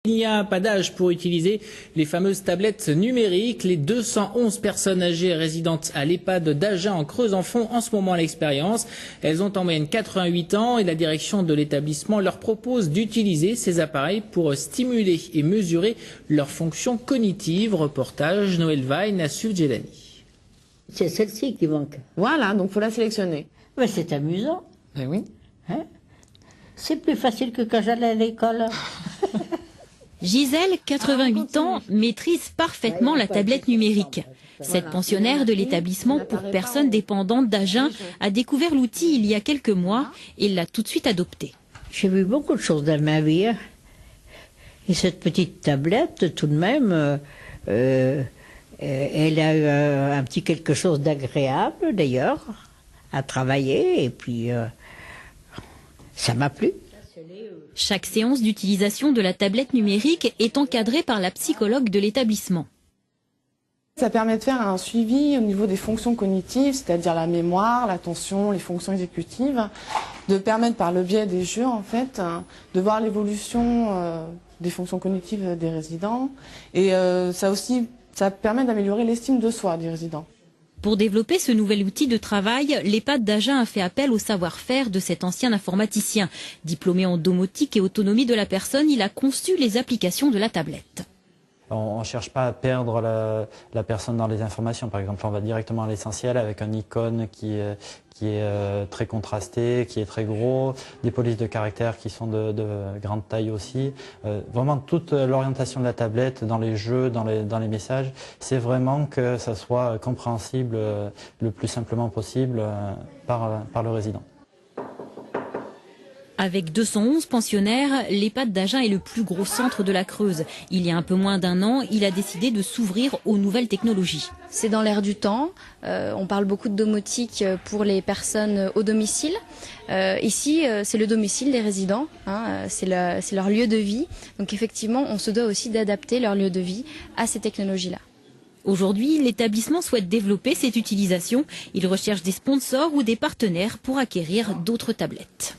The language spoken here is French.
Il n'y a pas d'âge pour utiliser les fameuses tablettes numériques. Les 211 personnes âgées résidentes à l'EHPAD d'Agen en Creuse en font en ce moment l'expérience. Elles ont en moyenne 88 ans et la direction de l'établissement leur propose d'utiliser ces appareils pour stimuler et mesurer leurs fonctions cognitives. Reportage Noël Vaille, Nassuf Djelani. C'est celle-ci qui manque. Voilà, donc il faut la sélectionner. Mais c'est amusant. Ben oui. Hein, c'est plus facile que quand j'allais à l'école. Gisèle, 88 ans, maîtrise parfaitement la tablette numérique. Cette pensionnaire de l'établissement pour personnes dépendantes d'Agen a découvert l'outil il y a quelques mois et l'a tout de suite adopté. J'ai vu beaucoup de choses dans ma vie. Hein. Et cette petite tablette, tout de même, elle a eu un petit quelque chose d'agréable, d'ailleurs, à travailler. Et puis, ça m'a plu. Chaque séance d'utilisation de la tablette numérique est encadrée par la psychologue de l'établissement. Ça permet de faire un suivi au niveau des fonctions cognitives, c'est-à-dire la mémoire, l'attention, les fonctions exécutives, de permettre par le biais des jeux, en fait, de voir l'évolution des fonctions cognitives des résidents. Et ça permet d'améliorer l'estime de soi des résidents. Pour développer ce nouvel outil de travail, l'EHPAD d'Agen a fait appel au savoir-faire de cet ancien informaticien. Diplômé en domotique et autonomie de la personne, il a conçu les applications de la tablette. On ne cherche pas à perdre la personne dans les informations. Par exemple, on va directement à l'essentiel avec un icône qui est très contrasté, qui est très gros, des polices de caractère qui sont de grande taille aussi. Vraiment toute l'orientation de la tablette dans les jeux, dans les messages, c'est vraiment que ça soit compréhensible le plus simplement possible par le résident. Avec 211 pensionnaires, l'EHPAD d'Agen est le plus gros centre de la Creuse. Il y a un peu moins d'un an, il a décidé de s'ouvrir aux nouvelles technologies. C'est dans l'air du temps. On parle beaucoup de domotique pour les personnes au domicile. Ici, c'est le domicile des résidents. Hein, c'est leur lieu de vie. Donc effectivement, on se doit aussi d'adapter leur lieu de vie à ces technologies-là. Aujourd'hui, l'établissement souhaite développer cette utilisation. Il recherche des sponsors ou des partenaires pour acquérir d'autres tablettes.